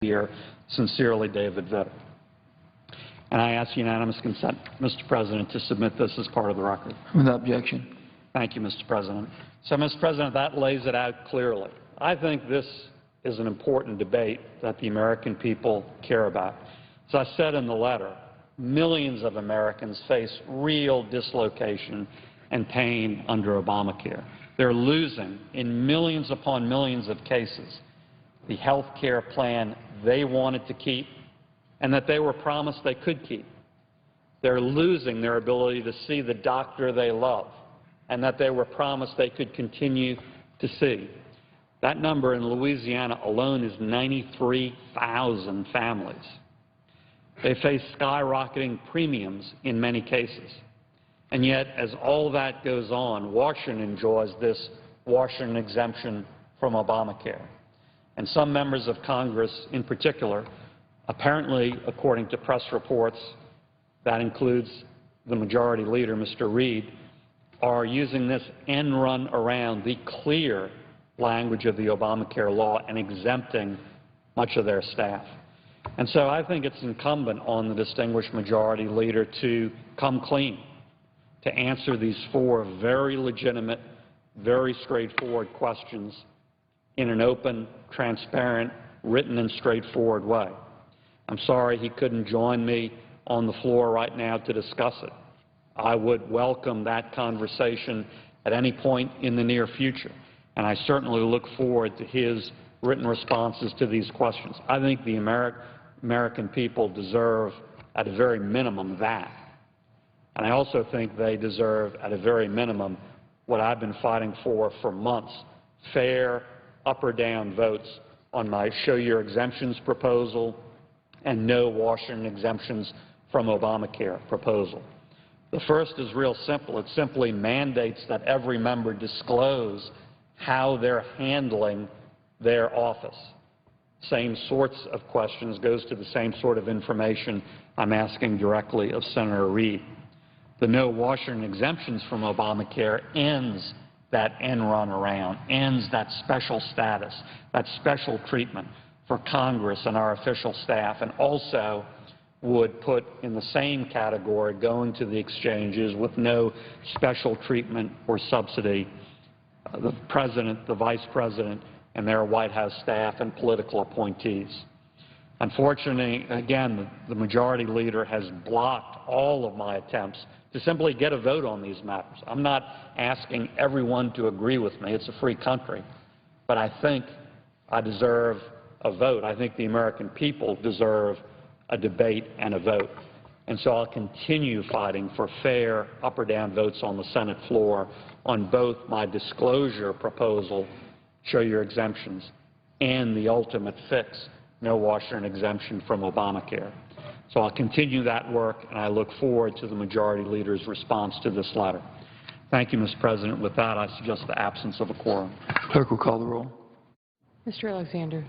here. Sincerely, David Vitter. And I ask unanimous consent, Mr. President, to submit this as part of the record. Without objection. Thank you, Mr. President. So, Mr. President, that lays it out clearly. I think this is an important debate that the American people care about. As I said in the letter, millions of Americans face real dislocation and pain under Obamacare. They're losing, in millions upon millions of cases, the health care plan they wanted to keep and that they were promised they could keep. They're losing their ability to see the doctor they love and that they were promised they could continue to see. That number in Louisiana alone is 93,000 families. They face skyrocketing premiums in many cases. And yet, as all that goes on, Washington enjoys this Washington exemption from Obamacare. And some members of Congress in particular, apparently, according to press reports, that includes the Majority Leader, Mr. Reid, are using this end run around the clear language of the Obamacare law and exempting much of their staff. And so I think it's incumbent on the distinguished Majority Leader to come clean, to answer these four very legitimate, very straightforward questions in an open, transparent, written and straightforward way. I'm sorry he couldn't join me on the floor right now to discuss it. I would welcome that conversation at any point in the near future, and I certainly look forward to his written responses to these questions. I think the American people deserve, at a very minimum, that. And I also think they deserve, at a very minimum, what I've been fighting for months, fair up or down votes on my Show Your Exemptions proposal and no Washington exemptions from Obamacare proposal. The first is real simple. It simply mandates that every member disclose how they're handling their office. Same sorts of questions, goes to the same sort of information I'm asking directly of Senator Reid. The no Washington exemptions from Obamacare ends that end run around, ends that special status, that special treatment for Congress and our official staff, and also would put in the same category going to the exchanges with no special treatment or subsidy the President, the Vice President, and their White House staff and political appointees. Unfortunately, again, the Majority Leader has blocked all of my attempts to simply get a vote on these matters. I'm not asking everyone to agree with me. It's a free country. But I think I deserve a vote. I think the American people deserve a debate and a vote. And so I'll continue fighting for fair up or down votes on the Senate floor on both my disclosure proposal, Show Your Exemptions, and the ultimate fix, no Washington exemption from Obamacare. So I'll continue that work, and I look forward to the Majority Leader's response to this letter. Thank you, Mr. President. With that, I suggest the absence of a quorum. Clerk will call the roll. Mr. Alexander.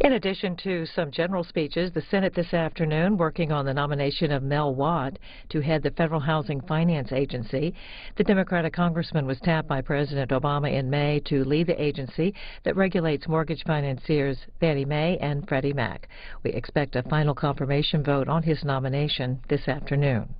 In addition to some general speeches, the Senate this afternoon working on the nomination of Mel Watt to head the Federal Housing Finance Agency. The Democratic congressman was tapped by President Obama in May to lead the agency that regulates mortgage financiers Fannie Mae and Freddie Mac. We expect a final confirmation vote on his nomination this afternoon.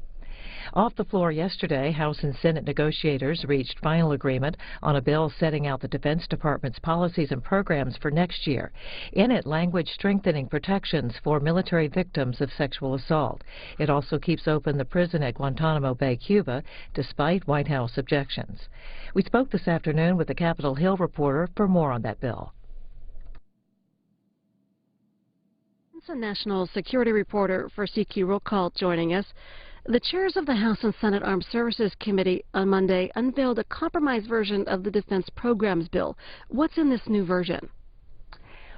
Off the floor yesterday, House and Senate negotiators reached final agreement on a bill setting out the Defense Department's policies and programs for next year. In it, language strengthening protections for military victims of sexual assault. It also keeps open the prison at Guantanamo Bay, Cuba, despite White House objections. We spoke this afternoon with the Capitol Hill reporter for more on that bill. It's a national security reporter for CQ Roll Call joining us. The chairs of the House and Senate Armed Services Committee on Monday unveiled a compromise version of the Defense Programs Bill. What's in this new version?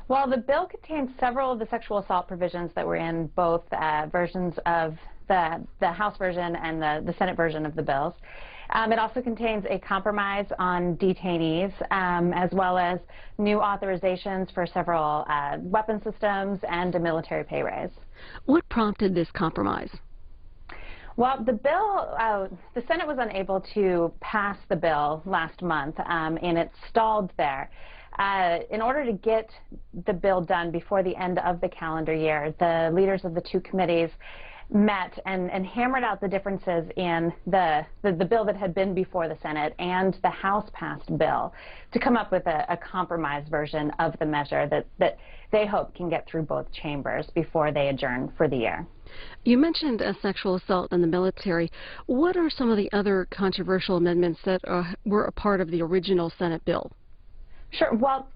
Well, the bill contains several of the sexual assault provisions that were in both versions of the House version and the Senate version of the bills. It also contains a compromise on detainees, as well as new authorizations for several weapon systems and a military pay raise. What prompted this compromise? Well, the bill, the Senate was unable to pass the bill last month, and it stalled there. In order to get the bill done before the end of the calendar year, the leaders of the two committees met and hammered out the differences in the bill that had been before the Senate and the House-passed bill to come up with a compromise version of the measure that they hope can get through both chambers before they adjourn for the year. You mentioned sexual assault in the military. What are some of the other controversial amendments that were a part of the original Senate bill? Sure. Well,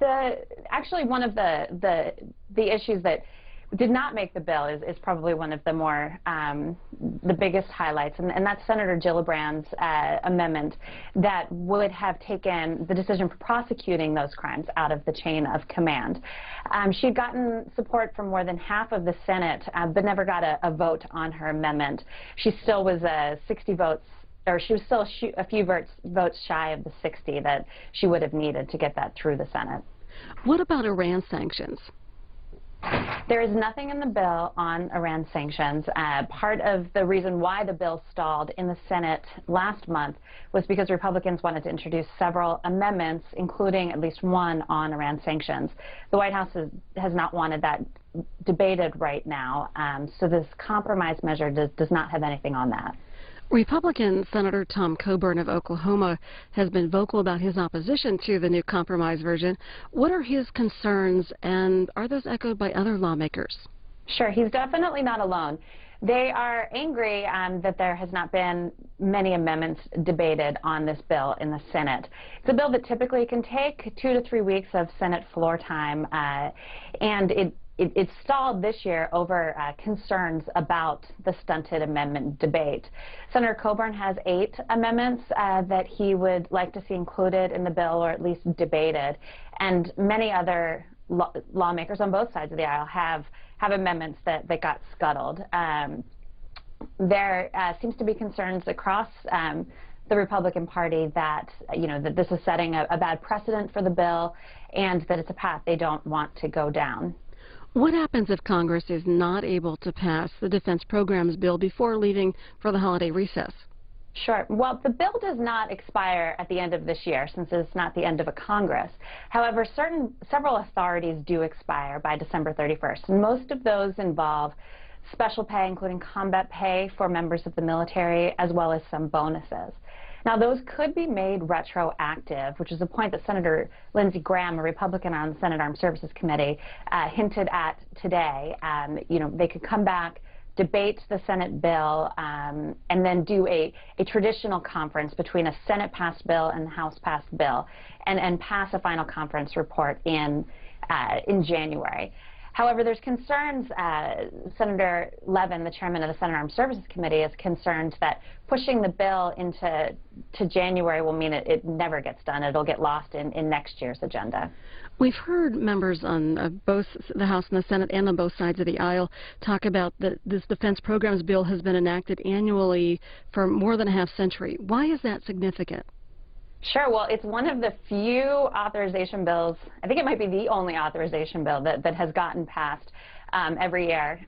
actually one of the issues that did not make the bill is probably one of the more the biggest highlights, and that's Senator Gillibrand's amendment that would have taken the decision for prosecuting those crimes out of the chain of command. She had gotten support from more than half of the Senate, but never got a vote on her amendment. She still was 60 votes, or she was still a few votes shy of the 60 that she would have needed to get that through the Senate. What about Iran sanctions? There is nothing in the bill on Iran sanctions. Part of the reason why the bill stalled in the Senate last month was because Republicans wanted to introduce several amendments, including at least one on Iran sanctions. The White House has not wanted that debated right now, so this compromise measure does not have anything on that. Republican Senator Tom Coburn of Oklahoma has been vocal about his opposition to the new compromise version. What are his concerns, and are those echoed by other lawmakers? Sure, he's definitely not alone. They are angry that there has not been many amendments debated on this bill in the Senate. It's a bill that typically can take 2 to 3 weeks of Senate floor time, and it stalled this year over concerns about the stunted amendment debate. Senator Coburn has 8 amendments that he would like to see included in the bill, or at least debated, and many other lawmakers on both sides of the aisle have amendments that got scuttled. There seems to be concerns across the Republican Party that, that this is setting a bad precedent for the bill and that it's a path they don't want to go down. What happens if Congress is not able to pass the Defense Programs Bill before leaving for the holiday recess? Sure. Well, the bill does not expire at the end of this year, since it's not the end of a Congress. However, several authorities do expire by December 31st, and most of those involve special pay, including combat pay for members of the military, as well as some bonuses. Now, those could be made retroactive, which is a point that Senator Lindsey Graham, a Republican on the Senate Armed Services Committee, hinted at today. They could come back, debate the Senate bill, and then do a traditional conference between a Senate-passed bill and the House-passed bill, and pass a final conference report in January. However, there's concerns, Senator Levin, the chairman of the Senate Armed Services Committee, is concerned that pushing the bill into January will mean it never gets done. It'll get lost in next year's agenda. We've heard members on both the House and the Senate and on both sides of the aisle talk about that this Defense Programs Bill has been enacted annually for more than a half century. Why is that significant? Sure. Well, it's one of the few authorization bills, I think it might be the only authorization bill that has gotten passed every year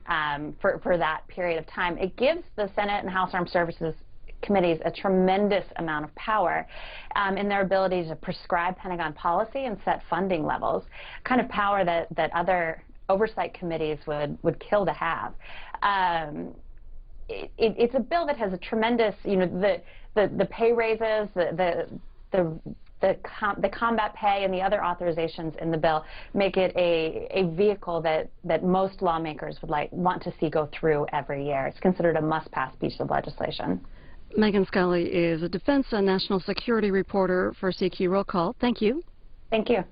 for that period of time. It gives the Senate and House Armed Services committees a tremendous amount of power in their ability to prescribe Pentagon policy and set funding levels, kind of power that other oversight committees would kill to have. It's a bill that has a tremendous, the pay raises, the combat pay and the other authorizations in the bill make it a vehicle that most lawmakers would want to see go through every year. It's considered a must-pass piece of legislation. Megan Scully is a defense and national security reporter for CQ Roll Call. Thank you. Thank you.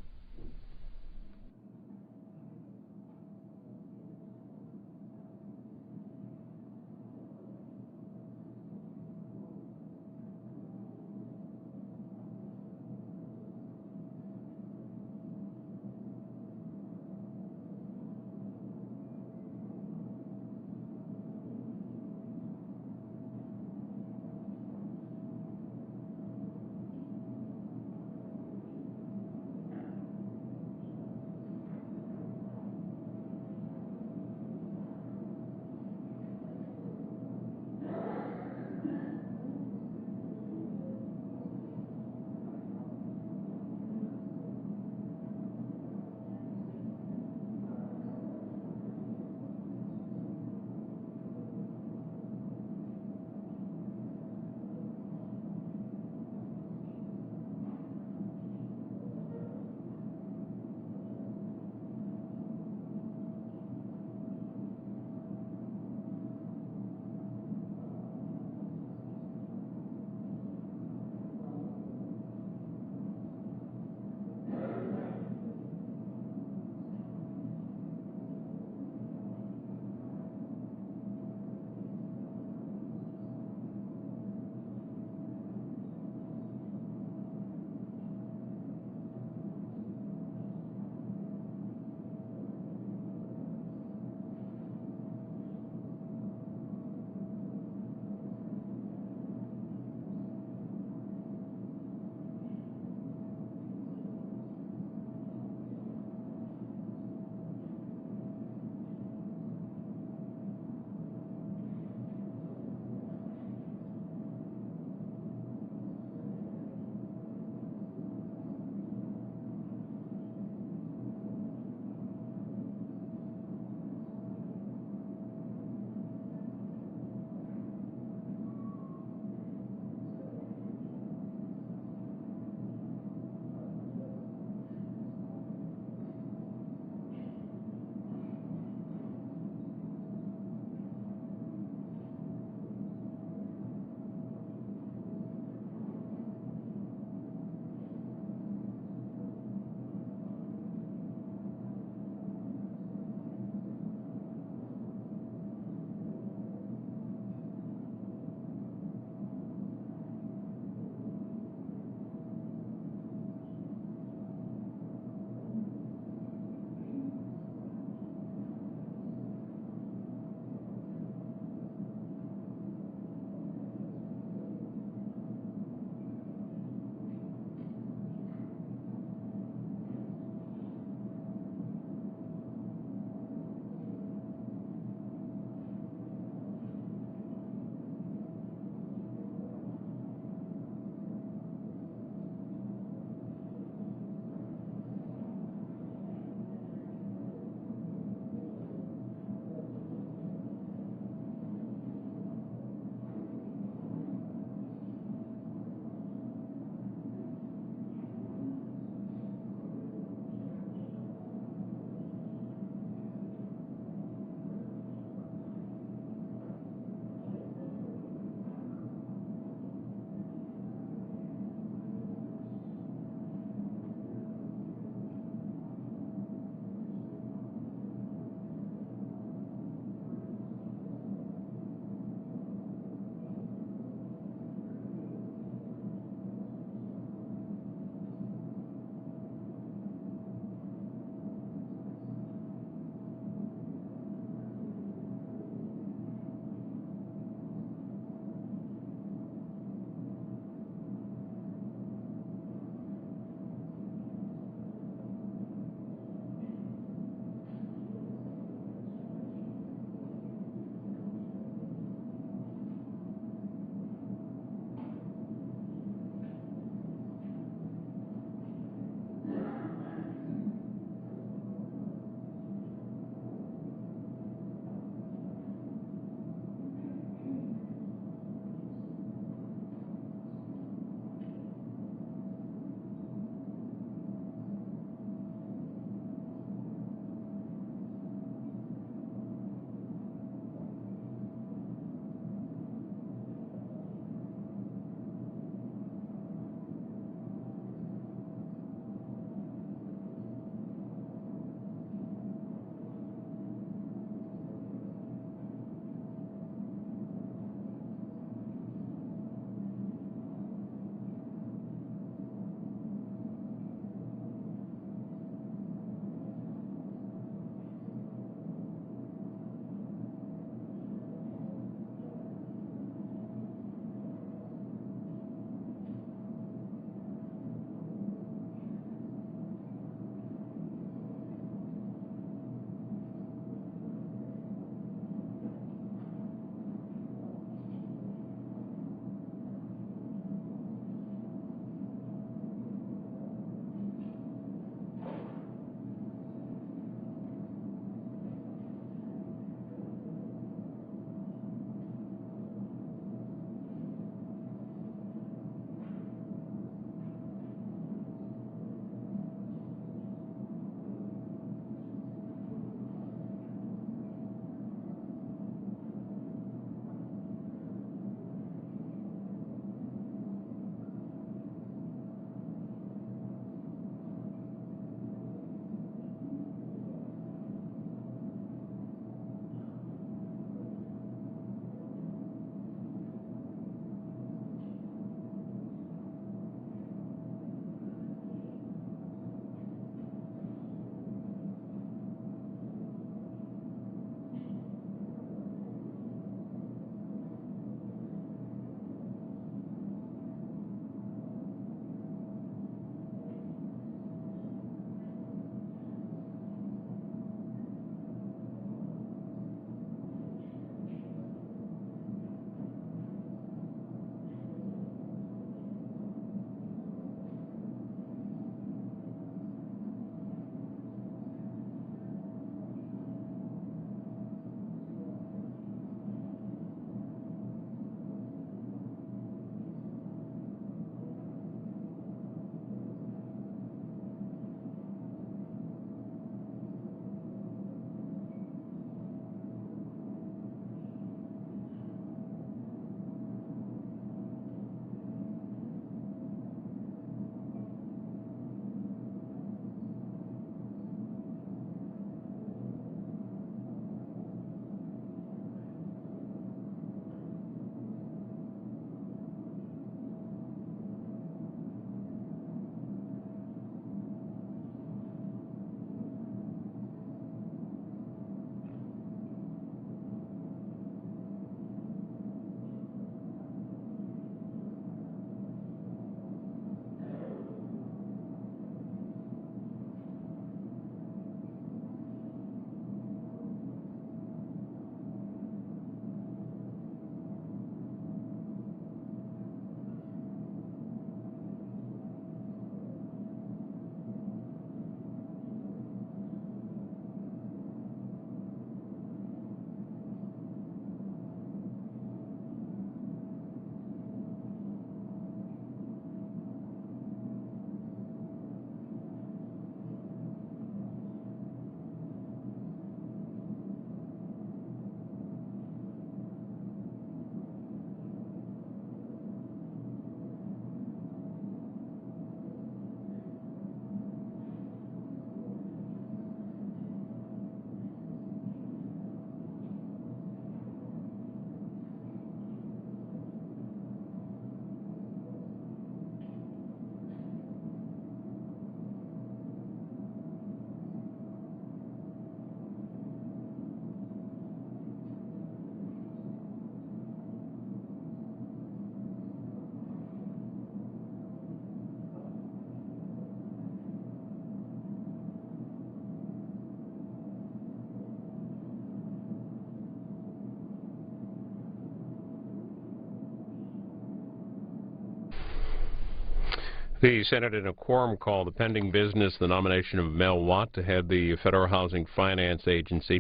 The Senate in a quorum call, the pending business, the nomination of Mel Watt to head the Federal Housing Finance Agency.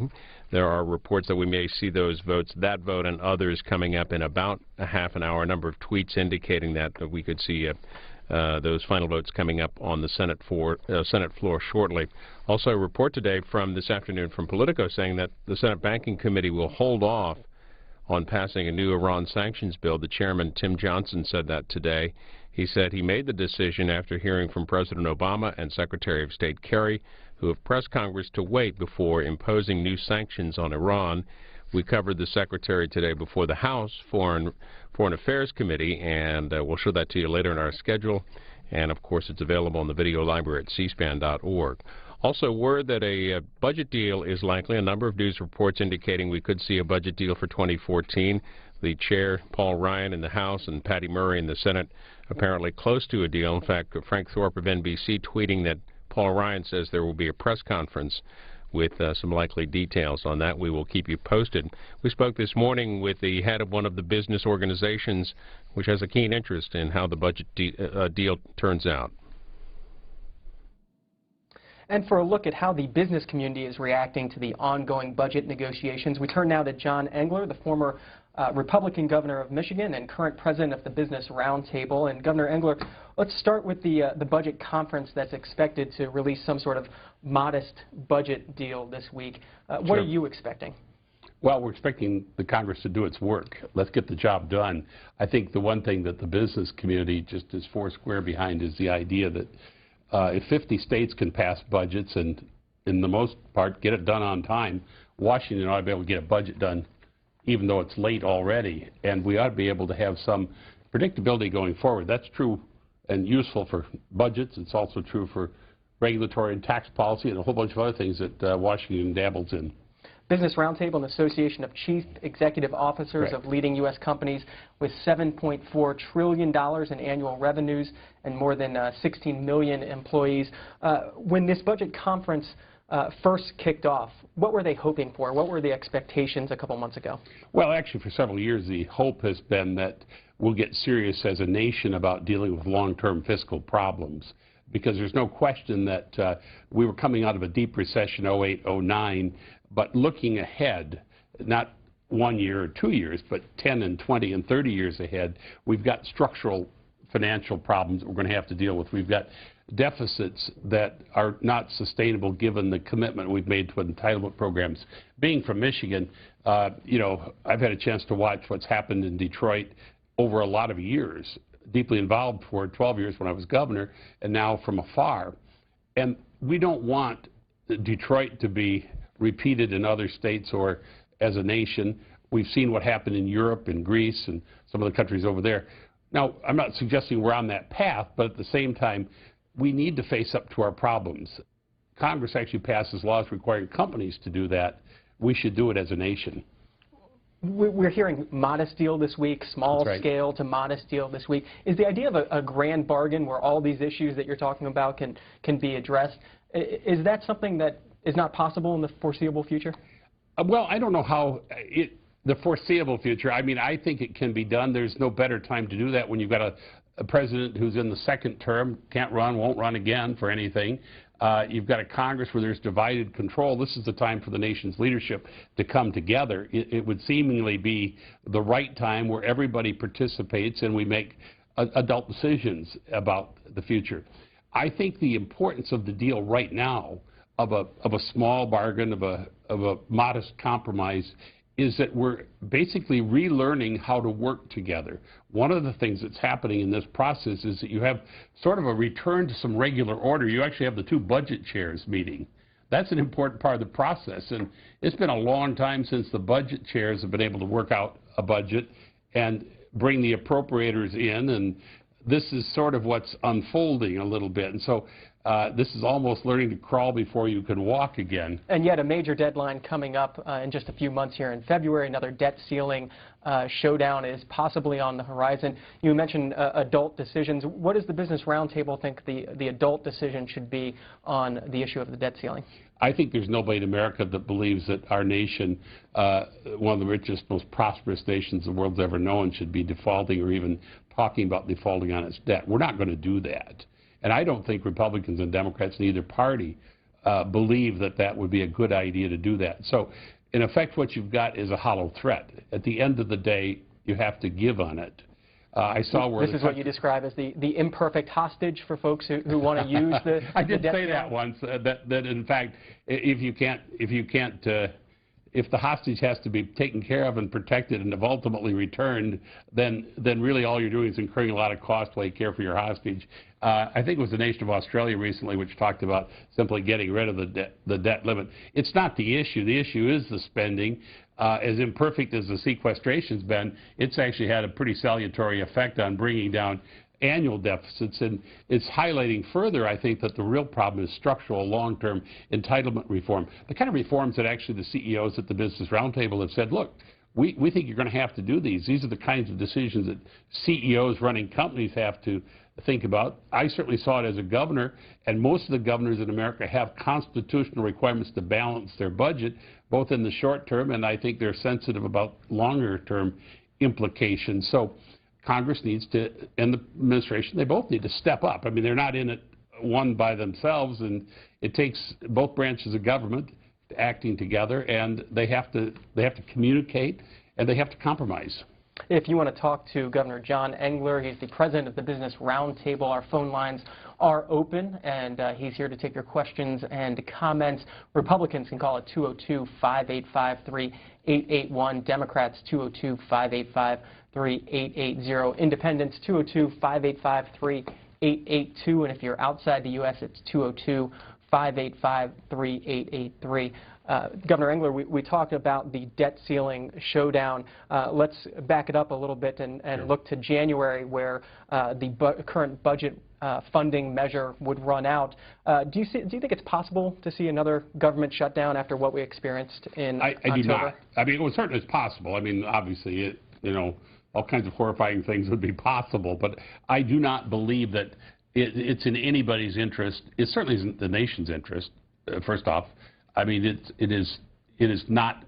There are reports that we may see those votes, that vote and others, coming up in about a half an hour. A number of tweets indicating that we could see those final votes coming up on the Senate floor shortly. Also, a report today from this afternoon from Politico saying that the Senate Banking Committee will hold off on passing a new Iran sanctions bill. The chairman, Tim Johnson, said that today. He said he made the decision after hearing from President Obama and Secretary of State Kerry, who have pressed Congress to wait before imposing new sanctions on Iran. We covered the Secretary today before the House Foreign Affairs Committee, and we'll show that to you later in our schedule. And, of course, it's available in the video library at cspan.org. Also, word that a budget deal is likely. A number of news reports indicating we could see a budget deal for 2014. The chair, Paul Ryan, in the House and Patty Murray in the Senate, apparently close to a deal. In fact, Frank Thorpe of NBC tweeting that Paul Ryan says there will be a press conference with some likely details on that. We will keep you posted. We spoke this morning with the head of one of the business organizations which has a keen interest in how the budget deal turns out. And for a look at how the business community is reacting to the ongoing budget negotiations, we turn now to John Engler, the former Republican governor of Michigan and current president of the Business Roundtable. And Governor Engler, let's start with the budget conference that's expected to release some sort of modest budget deal this week. What are you expecting? Well, we're expecting the Congress to do its work. Let's get the job done. I think the one thing that the business community just is foursquare behind is the idea that if 50 states can pass budgets and, in the most part, get it done on time, Washington ought to be able to get a budget done even though it's late already. And we ought to be able to have some predictability going forward. That's true and useful for budgets. It's also true for regulatory and tax policy and a whole bunch of other things that Washington dabbles in. Business Roundtable, an association of chief executive officers of leading U.S. companies with $7.4 trillion in annual revenues and more than 16 million employees. When this budget conference first kicked off, what were they hoping for? What were the expectations a couple months ago? Well, actually, for several years, the hope has been that we'll get serious as a nation about dealing with long-term fiscal problems, because there's no question that we were coming out of a deep recession, 08, 09, but looking ahead, not 1 year or 2 years, but 10 and 20 and 30 years ahead, we've got structural financial problems that we're going to have to deal with. We've got deficits that are not sustainable given the commitment we've made to entitlement programs. Being from Michigan, you know, I've had a chance to watch what's happened in Detroit over a lot of years, deeply involved for 12 years when I was governor, and now from afar. And we don't want Detroit to be repeated in other states or as a nation. We've seen what happened in Europe and Greece and some of the countries over there. Now, I'm not suggesting we're on that path, but at the same time, we need to face up to our problems. Congress actually passes laws requiring companies to do that. We should do it as a nation. We're hearing modest deal this week, small scale to modest deal this week. Is the idea of a grand bargain where all these issues that you're talking about can be addressed, is that something that is not possible in the foreseeable future? Well, I don't know how the foreseeable future. I mean, I think it can be done. There's no better time to do that when you've got a president who's in the second term, can't run, won't run again for anything. You've got a Congress where there's divided control. This is the time for the nation's leadership to come together. It would seemingly be the right time where everybody participates and we make adult decisions about the future. I think the importance of the deal right now, of a small bargain, of a modest compromise, is that we're basically relearning how to work together. One of the things that's happening in this process is that you have sort of a return to some regular order. You actually have the two budget chairs meeting. That's an important part of the process, and it's been a long time since the budget chairs have been able to work out a budget and bring the appropriators in, and this is sort of what's unfolding a little bit. And so this is almost learning to crawl before you can walk again. And yet a major deadline coming up in just a few months here in February. Another debt ceiling showdown is possibly on the horizon. You mentioned adult decisions. What does the Business Roundtable think the adult decision should be on the issue of the debt ceiling? I think there's nobody in America that believes that our nation, one of the richest, most prosperous nations the world's ever known, should be defaulting or even talking about defaulting on its debt. We're not going to do that. And I don't think Republicans and Democrats in either party believe that that would be a good idea to do that. So, in effect, what you've got is a hollow threat. At the end of the day, you have to give on it. I saw where this is what you describe as the imperfect hostage for folks who want to use the I did debt say that once. That in fact, if the hostage has to be taken care of and protected and ultimately returned, then really all you're doing is incurring a lot of cost while you care for your hostage. I think it was the nation of Australia recently which talked about simply getting rid of the debt limit. It's not the issue. The issue is the spending. As imperfect as the sequestration's been, it's actually had a pretty salutary effect on bringing down annual deficits, and it's highlighting further, I think, that the real problem is structural long-term entitlement reform. The kind of reforms that actually the CEOs at the Business Roundtable have said, look, we think you're going to have to do these. These are the kinds of decisions that CEOs running companies have to think about. I certainly saw it as a governor, and most of the governors in America have constitutional requirements to balance their budget, both in the short term, and I think they're sensitive about longer term implications. So Congress needs to, and the administration, they both need to step up. I mean, they're not in it one by themselves, and it takes both branches of government acting together, and they have to communicate, and they have to compromise. If you want to talk to Governor John Engler, he's the president of the Business Roundtable. Our phone lines are open, and he's here to take your questions and comments. Republicans can call at 202-585-3881. Democrats, 202-585-3880. Independents, 202-585-3882. And if you're outside the U.S., it's 202-585-3883. Governor Engler, we talked about the debt ceiling showdown. Let's back it up a little bit and look to January, where the current budget funding measure would run out. Do you think it's possible to see another government shutdown after what we experienced in October? I do not. I mean, well, certainly it's possible. I mean, obviously, all kinds of horrifying things would be possible, but I do not believe that it's in anybody's interest. It certainly isn't the nation's interest, first off. I mean, it is not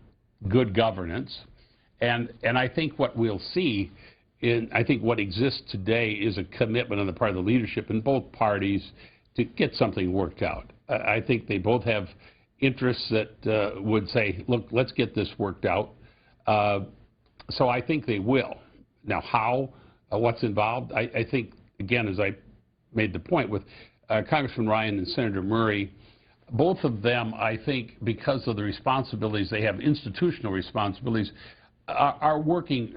good governance, and I think what we'll see, I think what exists today is a commitment on the part of the leadership in both parties to get something worked out. I think they both have interests that would say, look, let's get this worked out. So I think they will. Now, how, what's involved? I think, again, as I made the point with Congressman Ryan and Senator Murray, both of them, I think, because of the responsibilities they have, institutional responsibilities, are working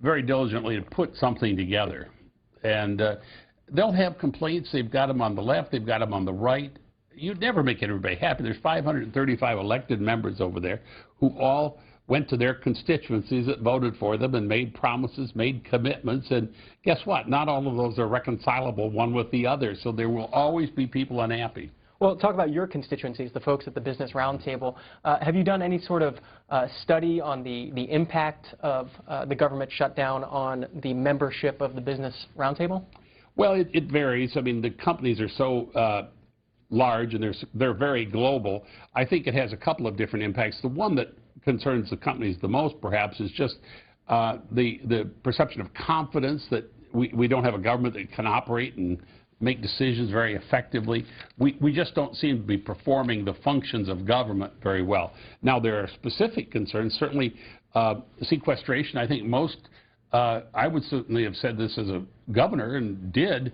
very diligently to put something together. And they'll have complaints. They've got them on the left. They've got them on the right. You'd never make everybody happy. There's 535 elected members over there who all went to their constituencies that voted for them and made promises, made commitments. And guess what? Not all of those are reconcilable one with the other. So there will always be people unhappy. Well, talk about your constituencies, the folks at the Business Roundtable. Have you done any sort of study on the impact of the government shutdown on the membership of the Business Roundtable? Well, it varies. I mean, the companies are so large and they're very global. I think it has a couple of different impacts. The one that concerns the companies the most, perhaps, is just the perception of confidence that we don't have a government that can operate and make decisions very effectively. We just don't seem to be performing the functions of government very well. Now, there are specific concerns. Certainly, sequestration, I think most, I would certainly have said this as a governor and did,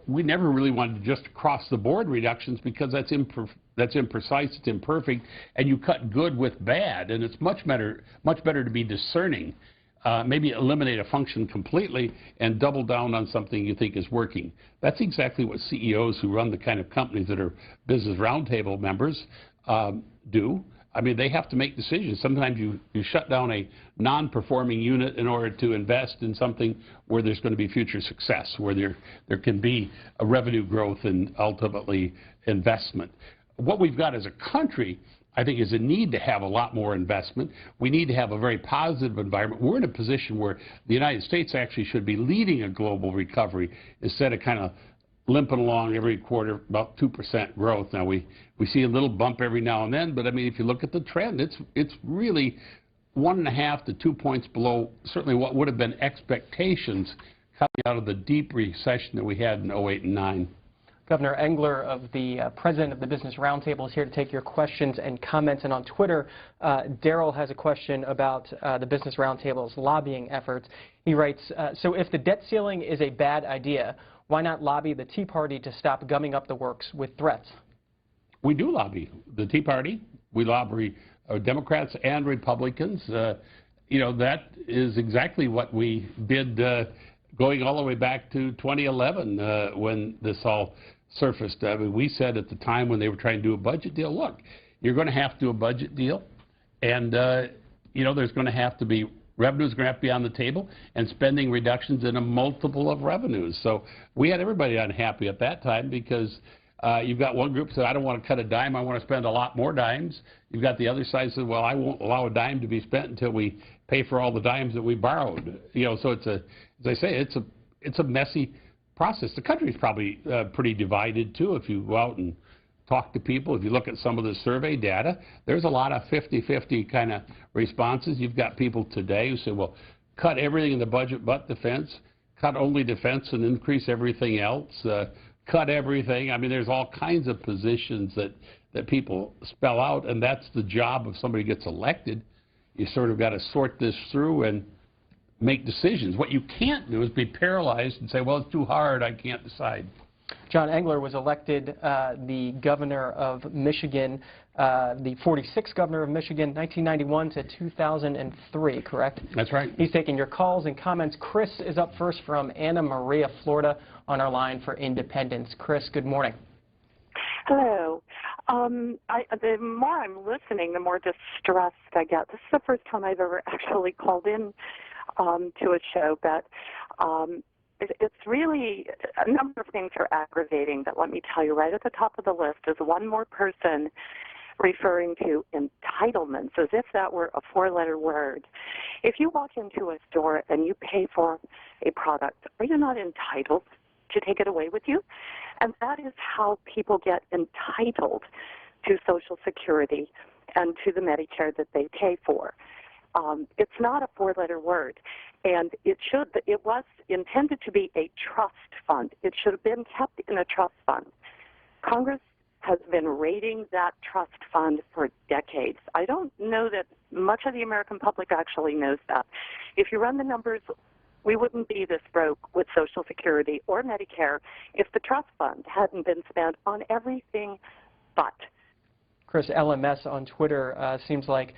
we never really wanted just across-the-board reductions because that's imprecise, it's imperfect, and you cut good with bad, and it's much better to be discerning. Maybe eliminate a function completely and double down on something you think is working. That's exactly what CEOs who run the kind of companies that are Business Roundtable members do. I mean, they have to make decisions. Sometimes you shut down a non-performing unit in order to invest in something where there's going to be future success, where there can be a revenue growth and ultimately investment. What we've got as a country, I think, is a need to have a lot more investment. We need to have a very positive environment. We're in a position where the United States actually should be leading a global recovery instead of kind of limping along every quarter about 2% growth. Now, we see a little bump every now and then, but I mean, if you look at the trend, it's really 1.5 to 2 points below certainly what would have been expectations coming out of the deep recession that we had in 08 and 09. Governor Engler, of the president of the Business Roundtable, is here to take your questions and comments. And on Twitter, Daryl has a question about the Business Roundtable's lobbying efforts. He writes, so if the debt ceiling is a bad idea, why not lobby the Tea Party to stop gumming up the works with threats? We do lobby the Tea Party. We lobby Democrats and Republicans. You know, that is exactly what we did going all the way back to 2011 when this all surfaced. I mean, we said at the time when they were trying to do a budget deal, look, you're going to have to do a budget deal, and, you know, there's going to have to be revenues going to have to be on the table, and spending reductions in a multiple of revenues. So we had everybody unhappy at that time because you've got one group that said, I don't want to cut a dime, I want to spend a lot more dimes. You've got the other side that said, well, I won't allow a dime to be spent until we pay for all the dimes that we borrowed. You know, so it's a, as I say, it's a messy process. The country is probably pretty divided, too, if you go out and talk to people. If you look at some of the survey data, there's a lot of 50-50 kind of responses. You've got people today who say, well, cut everything in the budget but defense, cut only defense and increase everything else, cut everything. I mean, there's all kinds of positions that people spell out, and that's the job of somebody who gets elected. You sort of got to sort this through and make decisions. What you can't do is be paralyzed and say, well, it's too hard, I can't decide. John Engler was elected the governor of Michigan, the 46th governor of Michigan, 1991 to 2003, correct? That's right. He's taking your calls and comments. Chris is up first from Anna Maria, Florida, on our line for Independence. Chris, good morning. Hello. The more I'm listening, the more distressed I get. This is the first time I've ever actually called in to a show, but it's really, a number of things are aggravating, but let me tell you, right at the top of the list is one more person referring to entitlements as if that were a four-letter word. If you walk into a store and you pay for a product, are you not entitled to take it away with you? And that is how people get entitled to Social Security and to the Medicare that they pay for. It's not a four-letter word, and it was intended to be a trust fund. It should have been kept in a trust fund. Congress has been raiding that trust fund for decades. I don't know that much of the American public actually knows that. If you run the numbers, we wouldn't be this broke with Social Security or Medicare if the trust fund hadn't been spent on everything but. Chris, LMS on Twitter seems like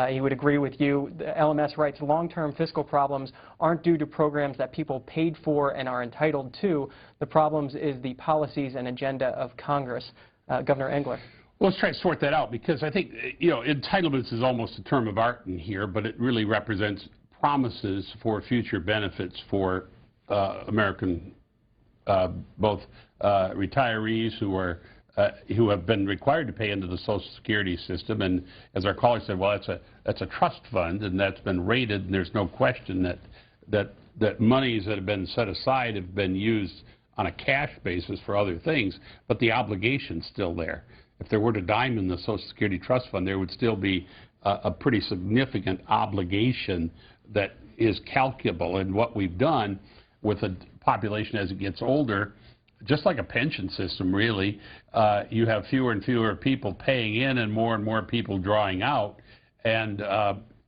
he would agree with you. The LMS writes, long-term fiscal problems aren't due to programs that people paid for and are entitled to. The problems is the policies and agenda of Congress. Governor Engler. Well, let's try to sort that out, because I think, you know, entitlements is almost a term of art in here, but it really represents promises for future benefits for American, both retirees who have been required to pay into the Social Security system, and as our caller said, well, that's a trust fund, and that's been rated, and there's no question that monies that have been set aside have been used on a cash basis for other things, but the obligation's still there. If there were a dime in the Social Security Trust Fund, there would still be a pretty significant obligation that is calculable. And what we've done with a population as it gets older, just like a pension system really, you have fewer and fewer people paying in and more people drawing out. And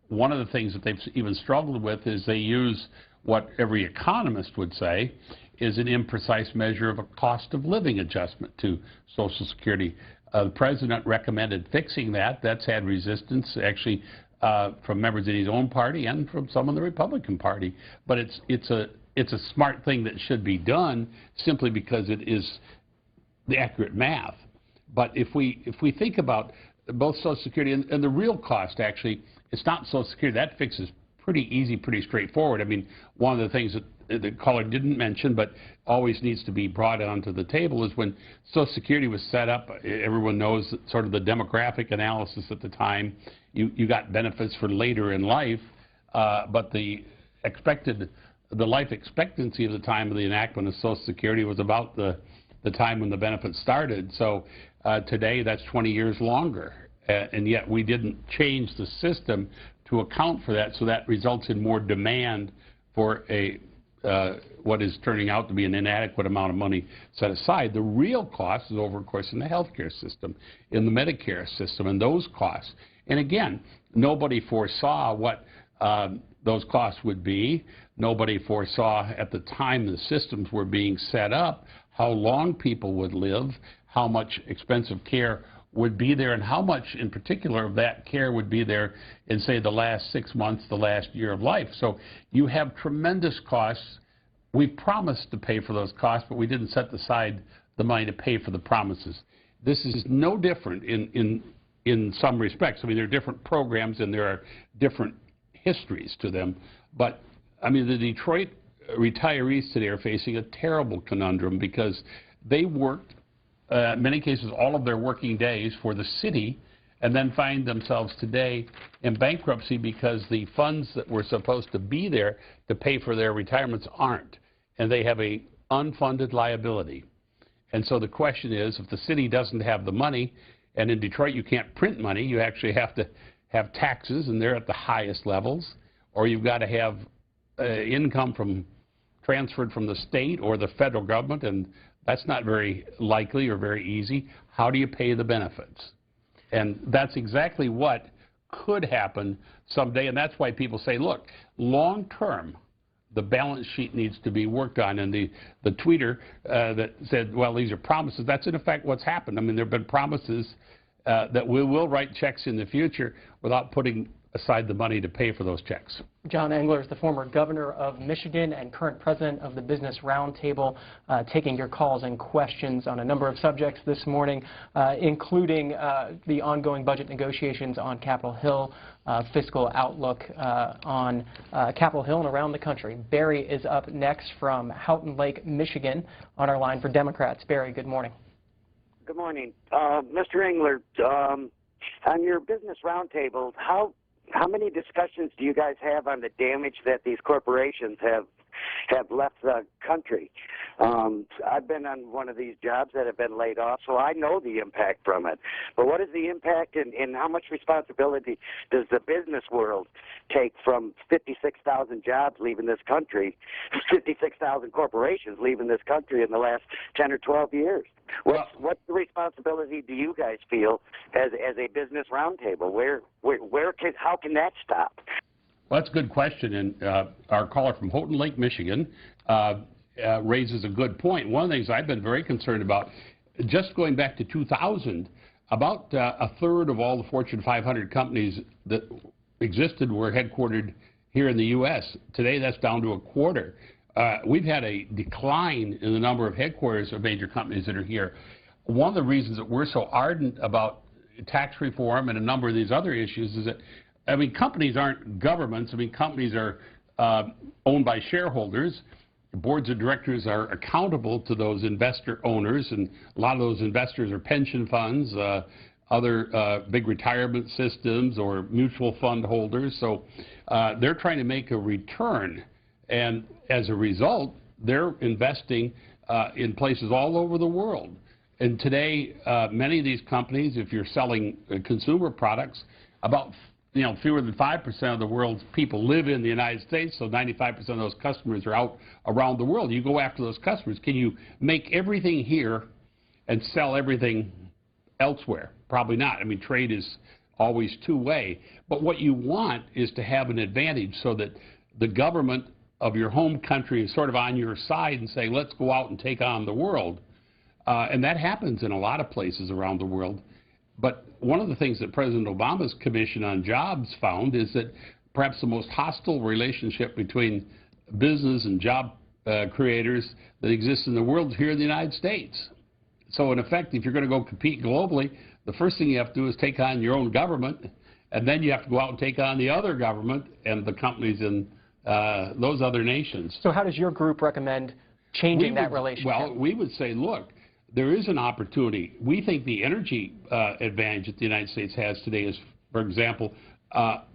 one of the things that they've even struggled with is they use what every economist would say is an imprecise measure of a cost of living adjustment to Social Security. The president recommended fixing that. That's had resistance, actually, from members of his own party and from some in the Republican Party. But it's a smart thing that should be done simply because it is the accurate math. But if we think about both Social Security and the real cost, actually, it's not Social Security. That fix is pretty easy, pretty straightforward. I mean, one of the things that the caller didn't mention but always needs to be brought onto the table is when Social Security was set up, everyone knows sort of the demographic analysis at the time. You got benefits for later in life, but the life expectancy of the time of the enactment of Social Security was about the time when the benefits started. So today that's 20 years longer, and yet we didn't change the system to account for that, so that results in more demand for what is turning out to be an inadequate amount of money set aside. The real cost is over, of course, in the healthcare system, in the Medicare system, and those costs. And again, nobody foresaw what those costs would be. Nobody foresaw at the time the systems were being set up how long people would live, how much expensive care would be there, and how much in particular of that care would be there in, say, the last 6 months, the last year of life. So you have tremendous costs. We promised to pay for those costs, but we didn't set aside the money to pay for the promises. This is no different in some respects. I mean, there are different programs and there are different histories to them. But, I mean, the Detroit retirees today are facing a terrible conundrum because they worked, in many cases, all of their working days for the city and then find themselves today in bankruptcy because the funds that were supposed to be there to pay for their retirements aren't. And they have a unfunded liability. And so the question is, if the city doesn't have the money, and in Detroit you can't print money, you actually have to have taxes, and they're at the highest levels, or you've got to have income transferred from the state or the federal government, and that's not very likely or very easy. How do you pay the benefits? And that's exactly what could happen someday, and that's why people say, look, long term, the balance sheet needs to be worked on. And the tweeter that said, well, these are promises, that's in effect what's happened. I mean, there have been promises that we will write checks in the future without putting aside the money to pay for those checks. John Engler is the former governor of Michigan and current president of the Business Roundtable, taking your calls and questions on a number of subjects this morning, including the ongoing budget negotiations on Capitol Hill, fiscal outlook on Capitol Hill and around the country. Barry is up next from Houghton Lake, Michigan, on our line for Democrats. Barry, good morning. Good morning. Mr. Engler, on your Business Roundtable, how many discussions do you guys have on the damage that these corporations have left the country? I've been on one of these jobs that have been laid off, so I know the impact from it. But what is the impact and how much responsibility does the business world take from 56,000 jobs leaving this country, 56,000 corporations leaving this country in the last 10 or 12 years? What's the responsibility do you guys feel as a Business Roundtable? How can that stop? Well, that's a good question, and our caller from Houghton Lake, Michigan, raises a good point. One of the things I've been very concerned about, just going back to 2000, about a third of all the Fortune 500 companies that existed were headquartered here in the U.S. Today, that's down to a quarter. We've had a decline in the number of headquarters of major companies that are here. One of the reasons that we're so ardent about tax reform and a number of these other issues is that, I mean, companies aren't governments. I mean, companies are owned by shareholders. The boards of directors are accountable to those investor owners, and a lot of those investors are pension funds, other big retirement systems, or mutual fund holders. So they're trying to make a return, and as a result, they're investing in places all over the world. And today, many of these companies, if you're selling consumer products, about fewer than 5% of the world's people live in the United States, so 95% of those customers are out around the world. You go after those customers. Can you make everything here and sell everything elsewhere? Probably not. I mean, trade is always two-way. But what you want is to have an advantage so that the government of your home country is sort of on your side and saying, let's go out and take on the world. And that happens in a lot of places around the world. But one of the things that President Obama's Commission on Jobs found is that perhaps the most hostile relationship between business and job creators that exists in the world is here in the United States. So in effect, if you're going to go compete globally, the first thing you have to do is take on your own government, and then you have to go out and take on the other government and the companies in those other nations. So how does your group recommend changing that relationship? Well, we would say, look, there is an opportunity. We think the energy advantage that the United States has today is, for example,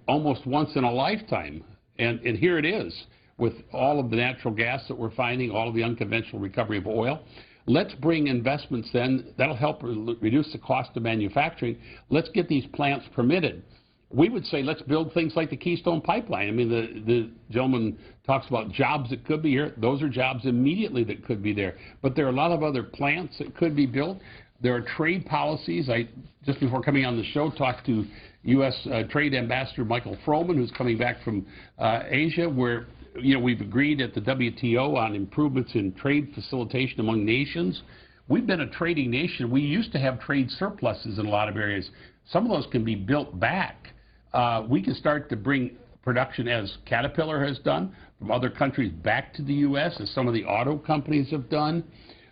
almost once in a lifetime. And here it is, with all of the natural gas that we're finding, all of the unconventional recovery of oil. Let's bring investments then. That'll help reduce the cost of manufacturing. Let's get these plants permitted. we would say let's build things like the Keystone Pipeline. I mean, the gentleman talks about jobs that could be here. Those are jobs immediately that could be there. But there are a lot of other plants that could be built. There are trade policies. I, just before coming on the show, talked to U.S. Trade Ambassador Michael Froman, who's coming back from Asia, where we've agreed at the WTO on improvements in trade facilitation among nations. We've been a trading nation. We used to have trade surpluses in a lot of areas. Some of those can be built back. We can start to bring production, as Caterpillar has done, from other countries back to the U.S., as some of the auto companies have done.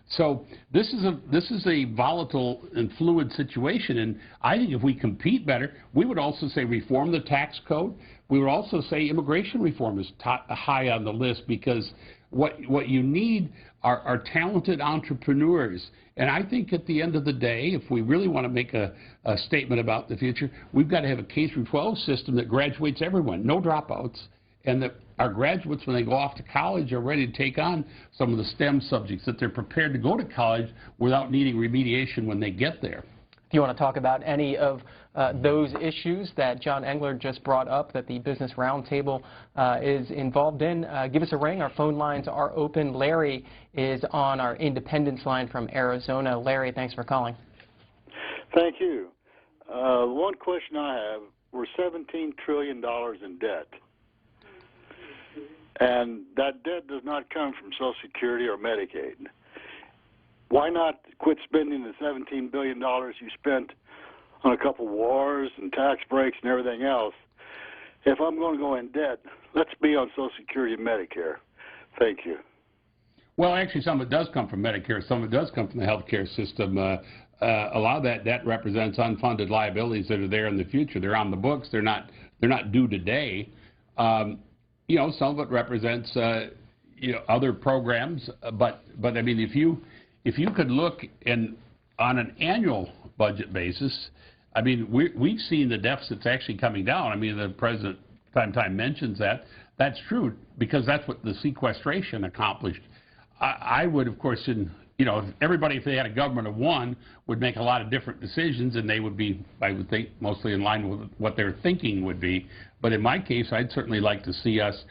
So this is a volatile and fluid situation, and I think if we compete better, we would also say reform the tax code. We would also say immigration reform is high on the list, because what you need are talented entrepreneurs. And I think at the end of the day, if we really want to make a statement about the future, we've got to have a K-12 system that graduates everyone, no dropouts, and that our graduates, when they go off to college, are ready to take on some of the STEM subjects, that they're prepared to go to college without needing remediation when they get there. If you want to talk about any of those issues that John Engler just brought up that the Business Roundtable is involved in, give us a ring. Our phone lines are open. Larry is on our Independence line from Arizona. Larry, thanks for calling. Thank you. One question I have, we're $17 trillion in debt. And that debt does not come from Social Security or Medicaid. Why not quit spending the $17 billion you spent on a couple wars and tax breaks and everything else? If I'm going to go in debt, let's be on Social Security and Medicare. Thank you. Well, actually, some of it does come from Medicare. Some of it does come from the health care system. A lot of that debt represents unfunded liabilities that are there in the future. They're on the books. They're not due today. Some of it represents other programs. But I mean, if you could look on an annual budget basis, I mean, we've seen the deficits actually coming down. I mean, the president time mentions that. That's true, because that's what the sequestration accomplished. I would, of course, if everybody, if they had a government of one, would make a lot of different decisions, and they would be, I would think, mostly in line with what their thinking would be. But in my case, I'd certainly like to see us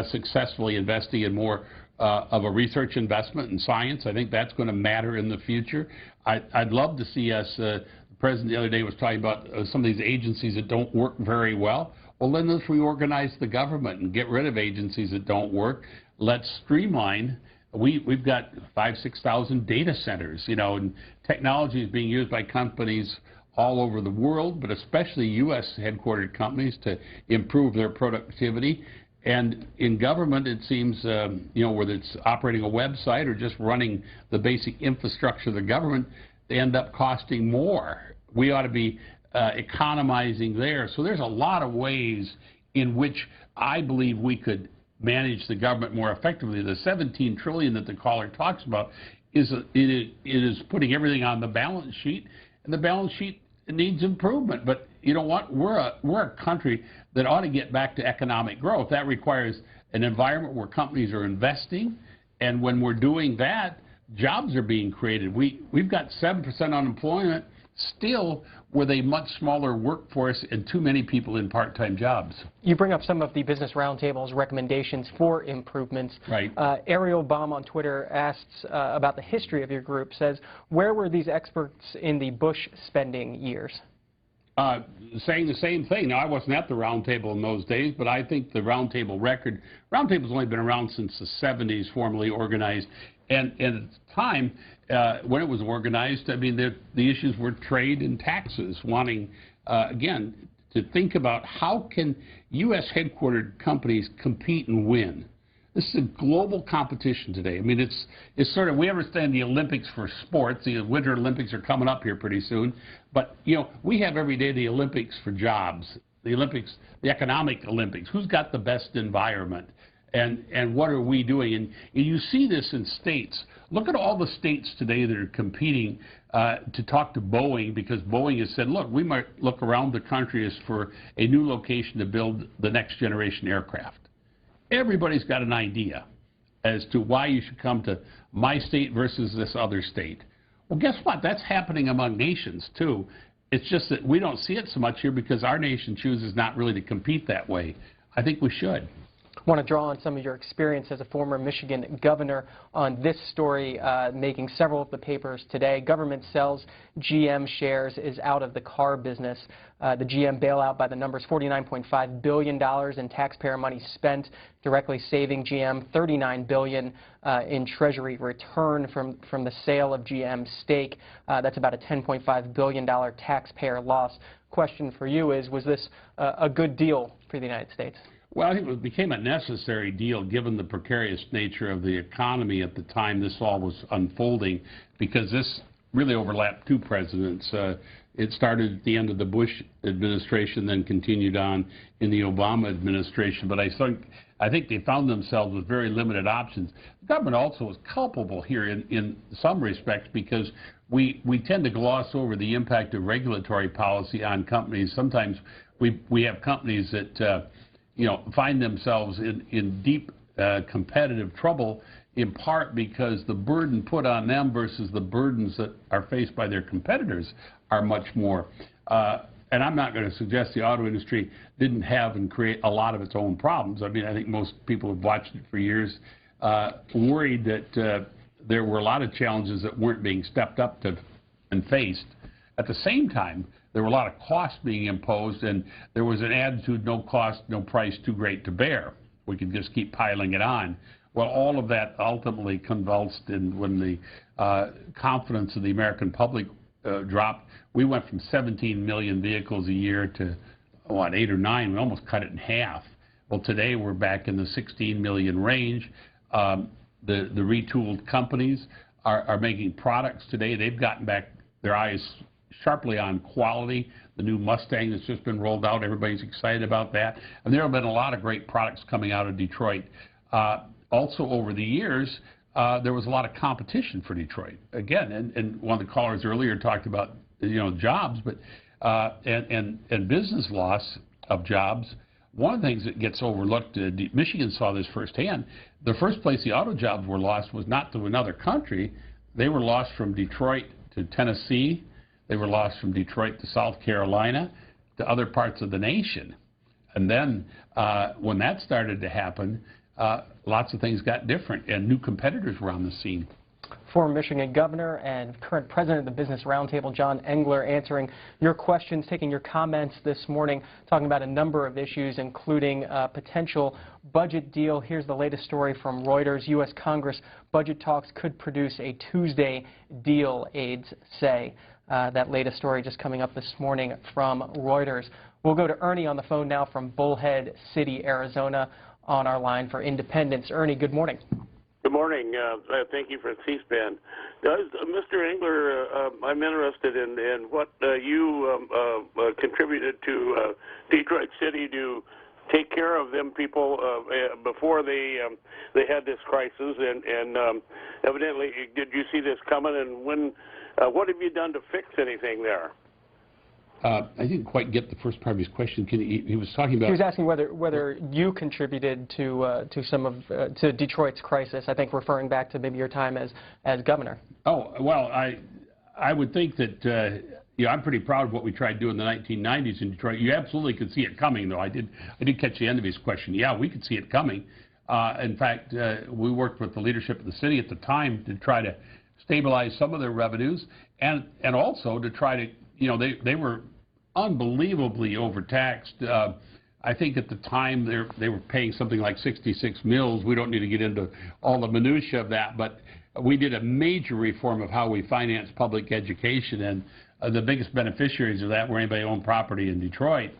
successfully investing in more of a research investment in science. I think that's going to matter in the future. I'd love to see us, the president the other day was talking about some of these agencies that don't work very well. Well, then let's reorganize the government and get rid of agencies that don't work. Let's streamline. We've got 5,000-6,000 data centers, and technology is being used by companies all over the world, but especially U.S. headquartered companies to improve their productivity. And in government, it seems, whether it's operating a website or just running the basic infrastructure of the government, they end up costing more. We ought to be economizing there. So there's a lot of ways in which I believe we could manage the government more effectively. The $17 trillion that the caller talks about is putting everything on the balance sheet, and the balance sheet needs improvement. But you know what? We're a country that ought to get back to economic growth. That requires an environment where companies are investing, and when we're doing that, jobs are being created. We've got 7% unemployment still with a much smaller workforce and too many people in part-time jobs. You bring up some of the Business Roundtable's recommendations for improvements. Right. Ariel Baum on Twitter asks about the history of your group, says, where were these experts in the Bush spending years? Saying the same thing. Now, I wasn't at the Roundtable in those days, but I think the Roundtable's only been around since the 70s, formally organized. And at the time, when it was organized, I mean, the issues were trade and taxes, wanting, again, to think about how can U.S. headquartered companies compete and win. This is a global competition today. I mean, it's sort of, we understand the Olympics for sports. The Winter Olympics are coming up here pretty soon. But, we have every day the Olympics for jobs, the Olympics, the economic Olympics. Who's got the best environment? And what are we doing? And you see this in states. Look at all the states today that are competing to talk to Boeing, because Boeing has said, look, we might look around the country as for a new location to build the next generation aircraft. Everybody's got an idea as to why you should come to my state versus this other state. Well, guess what? That's happening among nations, too. It's just that we don't see it so much here because our nation chooses not really to compete that way. I think we should. I want to draw on some of your experience as a former Michigan governor on this story, making several of the papers today. Government sells GM shares, is out of the car business. The GM bailout, by the numbers, $49.5 billion in taxpayer money spent, directly saving GM $39 billion in Treasury return from the sale of GM's stake. That's about a $10.5 billion taxpayer loss. Question for you is, was this a good deal for the United States? Well, I think it became a necessary deal given the precarious nature of the economy at the time this all was unfolding, because this really overlapped two presidents. It started at the end of the Bush administration, then continued on in the Obama administration. But I think they found themselves with very limited options. The government also was culpable here in some respects, because we tend to gloss over the impact of regulatory policy on companies. Sometimes we have companies that find themselves in deep competitive trouble, in part because the burden put on them versus the burdens that are faced by their competitors are much more. And I'm not going to suggest the auto industry didn't have and create a lot of its own problems. I mean, I think most people have watched it for years, worried that there were a lot of challenges that weren't being stepped up to and faced. At the same time, there were a lot of costs being imposed, and there was an attitude, no cost, no price too great to bear. We could just keep piling it on. Well, all of that ultimately convulsed, and when the confidence of the American public dropped, we went from 17 million vehicles a year to, 8 or 9. We almost cut it in half. Well, today we're back in the 16 million range. The retooled companies are making products today. They've gotten back their eyes sharply on quality. The new Mustang that's just been rolled out, everybody's excited about that. And there have been a lot of great products coming out of Detroit. Also, over the years, there was a lot of competition for Detroit. Again, and one of the callers earlier talked about jobs, but and business loss of jobs. One of the things that gets overlooked, Michigan saw this firsthand. The first place the auto jobs were lost was not to another country. They were lost from Detroit to Tennessee. They were lost from Detroit to South Carolina, to other parts of the nation. And then when that started to happen, lots of things got different, and new competitors were on the scene. Former Michigan governor and current president of the Business Roundtable, John Engler, answering your questions, taking your comments this morning, talking about a number of issues, including a potential budget deal. Here's the latest story from Reuters. U.S. Congress budget talks could produce a Tuesday deal, aides say. That latest story just coming up this morning from Reuters. We'll go to Ernie on the phone now from Bullhead City, Arizona, on our line for Independence. Ernie, good morning. Good morning. Thank you for C-SPAN. Mr. Engler, I'm interested in what you contributed to Detroit City to take care of them people before they had this crisis, and evidently, did you see this coming? And when? What have you done to fix anything there? I didn't quite get the first part of his question. He was talking about. He was asking whether you contributed to some of to Detroit's crisis. I think referring back to maybe your time as governor. Oh well, I would think that I'm pretty proud of what we tried to do in the 1990s in Detroit. You absolutely could see it coming, though. I did catch the end of his question. Yeah, we could see it coming. In fact, we worked with the leadership of the city at the time to try to stabilize some of their revenues, and also to try to they were unbelievably overtaxed. I think at the time they were paying something like 66 mills. We don't need to get into all the minutia of that, but we did a major reform of how we finance public education, and the biggest beneficiaries of that were anybody who owned property in Detroit.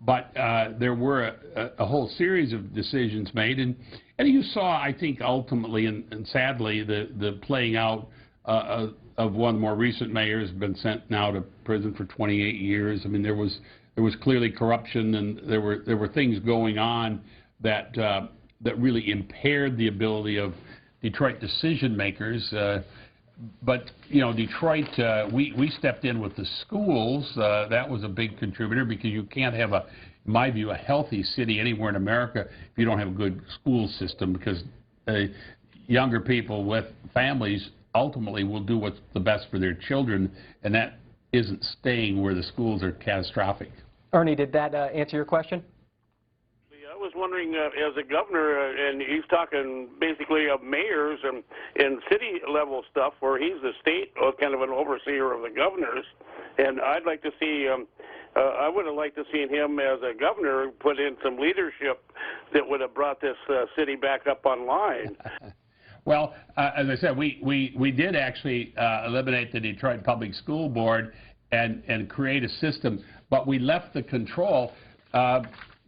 But there were a whole series of decisions made, and you saw, I think, ultimately and sadly, the playing out of one more recent mayor has been sent now to prison for 28 years. I mean, there was clearly corruption, and there were things going on that really impaired the ability of Detroit decision makers. But Detroit, we stepped in with the schools. That was a big contributor, because you can't have in my view, a healthy city anywhere in America if you don't have a good school system, because younger people with families ultimately will do what's the best for their children, and that isn't staying where the schools are catastrophic. Ernie, did that answer your question? I was wondering, as a governor, and he's talking basically of mayors and city-level stuff, where he's the state kind of an overseer of the governors, and I'd like to see, I would have liked to see him as a governor put in some leadership that would have brought this city back up online. Well, as I said, we did actually eliminate the Detroit Public School Board and create a system, but we left the control.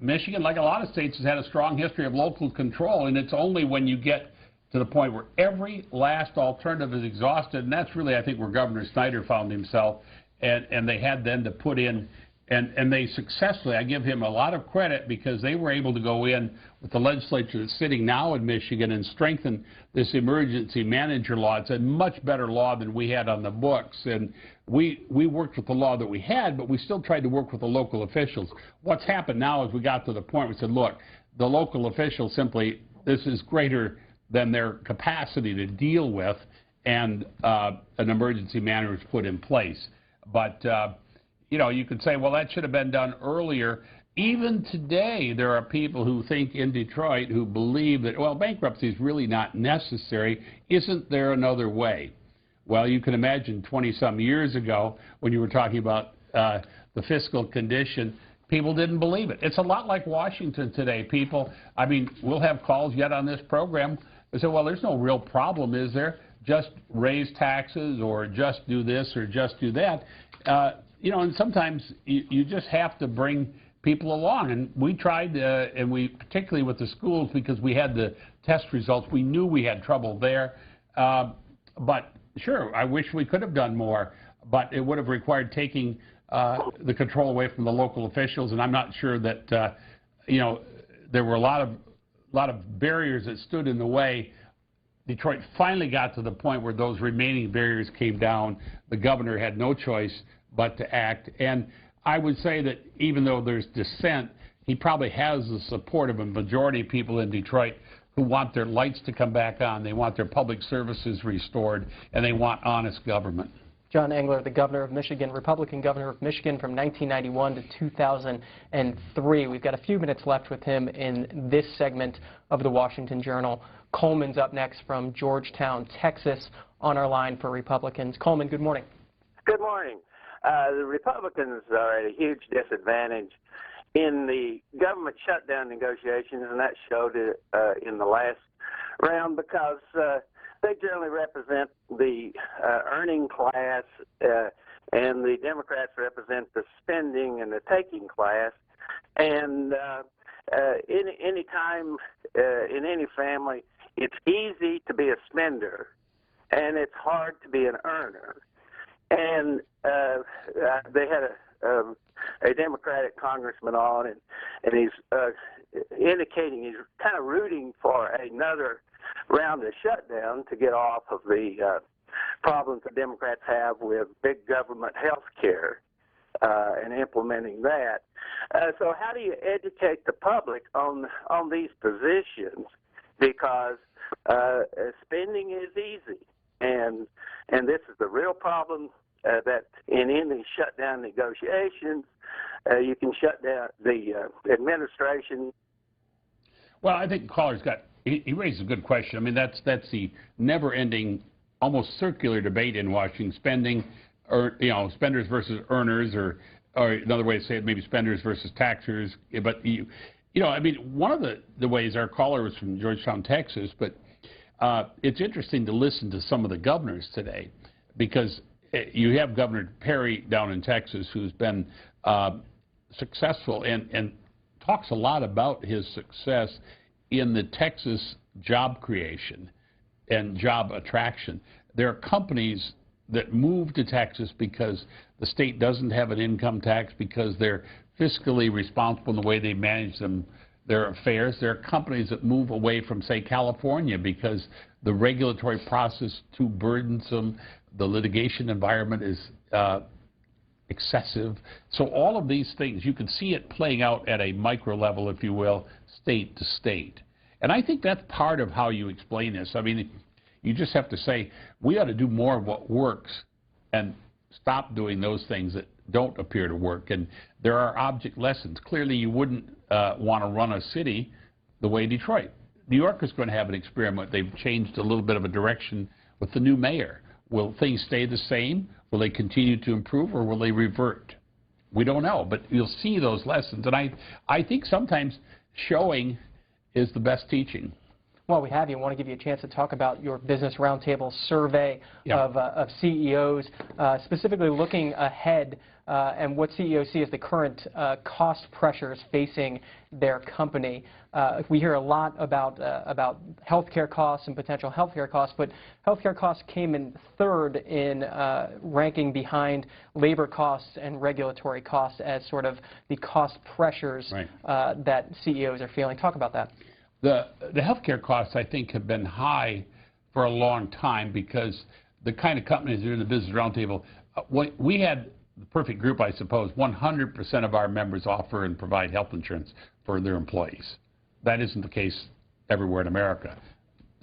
Michigan, like a lot of states, has had a strong history of local control, and it's only when you get to the point where every last alternative is exhausted, and that's really, I think, where Governor Snyder found himself, and they had then to put in, and they successfully, I give him a lot of credit, because they were able to go in with the legislature that's sitting now in Michigan and strengthen this emergency manager law. It's a much better law than we had on the books, and we worked with the law that we had, but we still tried to work with the local officials. What's happened now is we got to the point where we said, look, the local officials simply, this is greater than their capacity to deal with, and an emergency manager is put in place. But, you know, you could say, well, that should have been done earlier. Even today, there are people who think in Detroit who believe that, well, bankruptcy is really not necessary. Isn't there another way? Well, you can imagine 20-some years ago when you were talking about the fiscal condition, people didn't believe it. It's a lot like Washington today. People, I mean, we'll have calls yet on this program. They say, well, there's no real problem, is there? Just raise taxes or just do this or just do that. You know, and sometimes you just have to bring people along. And we tried, and we, particularly with the schools, because we had the test results, we knew we had trouble there. But sure, I wish we could have done more, but it would have required taking the control away from the local officials, and I'm not sure that, you know, there were a lot of barriers that stood in the way. Detroit finally got to the point where those remaining barriers came down. The governor had no choice but to act. And I would say that even though there's dissent, he probably has the support of a majority of people in Detroit who want their lights to come back on, they want their public services restored, and they want honest government. John Engler, the governor of Michigan, Republican governor of Michigan from 1991 to 2003. We've got a few minutes left with him in this segment of the Washington Journal. Coleman's up next from Georgetown, Texas, on our line for Republicans. Coleman, good morning. Good morning. The Republicans are at a huge disadvantage in the government shutdown negotiations, and that showed it in the last round, because they generally represent the earning class, and the Democrats represent the spending and the taking class. And any time in any family, it's easy to be a spender, and it's hard to be an earner. And they had a Democratic congressman on, and he's indicating he's kind of rooting for another round of shutdown to get off of the problems the Democrats have with big government health care and implementing that. So how do you educate the public on these positions? Because spending is easy, and this is the real problem. That in any shutdown negotiations, you can shut down the administration. Well, I think the caller's got, he raised a good question. I mean, that's the never-ending, almost circular debate in Washington, spending, or, you know, spenders versus earners, or another way to say it, maybe spenders versus taxers. But, you know, I mean, one of the ways, our caller was from Georgetown, Texas, but it's interesting to listen to some of the governors today, because you have Governor Perry down in Texas, who's been successful and talks a lot about his success in the Texas job creation and job attraction. There are companies that move to Texas because the state doesn't have an income tax, because they're fiscally responsible in the way they manage their affairs. There are companies that move away from, say, California because the regulatory process is too burdensome. The litigation environment is excessive. So all of these things, you can see it playing out at a micro level, if you will, state to state. And I think that's part of how you explain this. I mean, you just have to say, we ought to do more of what works. And stop doing those things that don't appear to work. And there are object lessons. Clearly, you wouldn't want to run a city the way Detroit. New York is going to have an experiment. They've changed a little bit of a direction with the new mayor. Will things stay the same? Will they continue to improve, or will they revert? We don't know, but you'll see those lessons. And I think sometimes showing is the best teaching. While we have you, I want to give you a chance to talk about your Business Roundtable survey of CEOs, specifically looking ahead and what CEOs see as the current cost pressures facing their company. We hear a lot about healthcare costs and potential healthcare costs, but healthcare costs came in third in ranking behind labor costs and regulatory costs as sort of the cost pressures that CEOs are feeling. Talk about that. The healthcare costs, I think, have been high for a long time because the kind of companies that are in the Business Roundtable, we had the perfect group, I suppose. 100% of our members offer and provide health insurance for their employees. That isn't the case everywhere in America.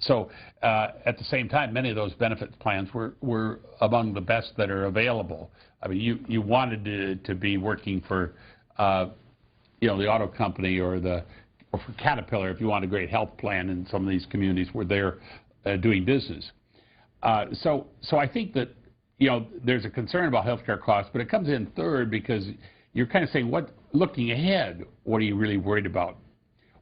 So at the same time, many of those benefits plans were among the best that are available. I mean, you wanted to be working for, the auto company or for Caterpillar if you want a great health plan in some of these communities where they're doing business. So I think that, there's a concern about healthcare costs, but it comes in third because you're kind of saying, looking ahead, what are you really worried about?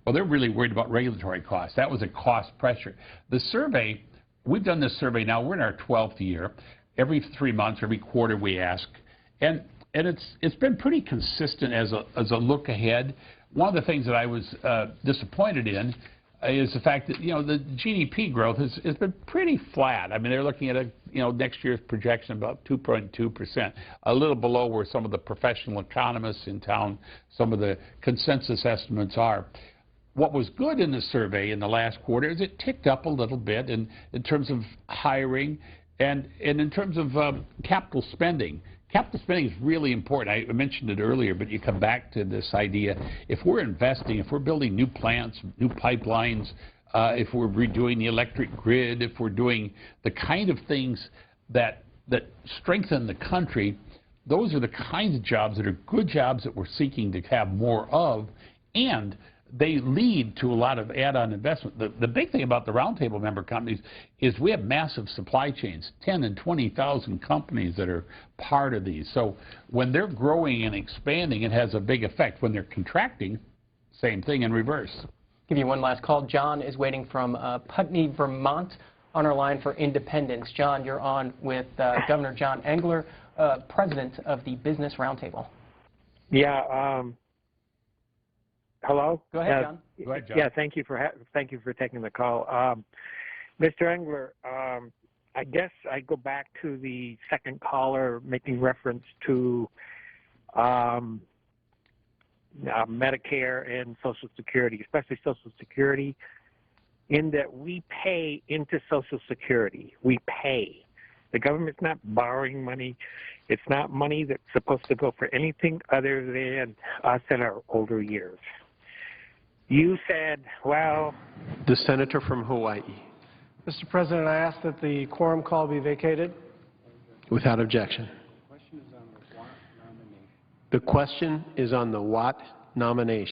Well, they're really worried about regulatory costs. That was a cost pressure. The survey, we've done this survey now, we're in our 12th year. Every 3 months, every quarter we ask. And it's been pretty consistent as a look ahead. One of the things that I was disappointed in is the fact that, the GDP growth has been pretty flat. I mean, they're looking at next year's projection about 2.2%, a little below where some of the professional economists in town, some of the consensus estimates are. What was good in the survey in the last quarter is it ticked up a little bit in terms of hiring and in terms of capital spending. Capital spending is really important. I mentioned it earlier, but you come back to this idea. If we're investing, if we're building new plants, new pipelines, if we're redoing the electric grid, if we're doing the kind of things that strengthen the country, those are the kinds of jobs that are good jobs that we're seeking to have more of, and they lead to a lot of add-on investment. The big thing about the Roundtable member companies is we have massive supply chains, 10 and 20,000 companies that are part of these. So when they're growing and expanding, it has a big effect. When they're contracting, same thing in reverse. Give you one last call. John is waiting from Putney, Vermont, on our line for Independence. John, you're on with Governor John Engler, president of the Business Roundtable. Yeah. Hello? Go ahead, John. Go ahead, John. Yeah, thank you for taking the call. Mr. Engler, I guess I go back to the second caller making reference to Medicare and Social Security, especially Social Security, in that we pay into Social Security. We pay. The government's not borrowing money. It's not money that's supposed to go for anything other than us in our older years. You said, well... The senator from Hawaii. Mr. President, I ask that the quorum call be vacated. Without objection. The question is on the Watt nomination.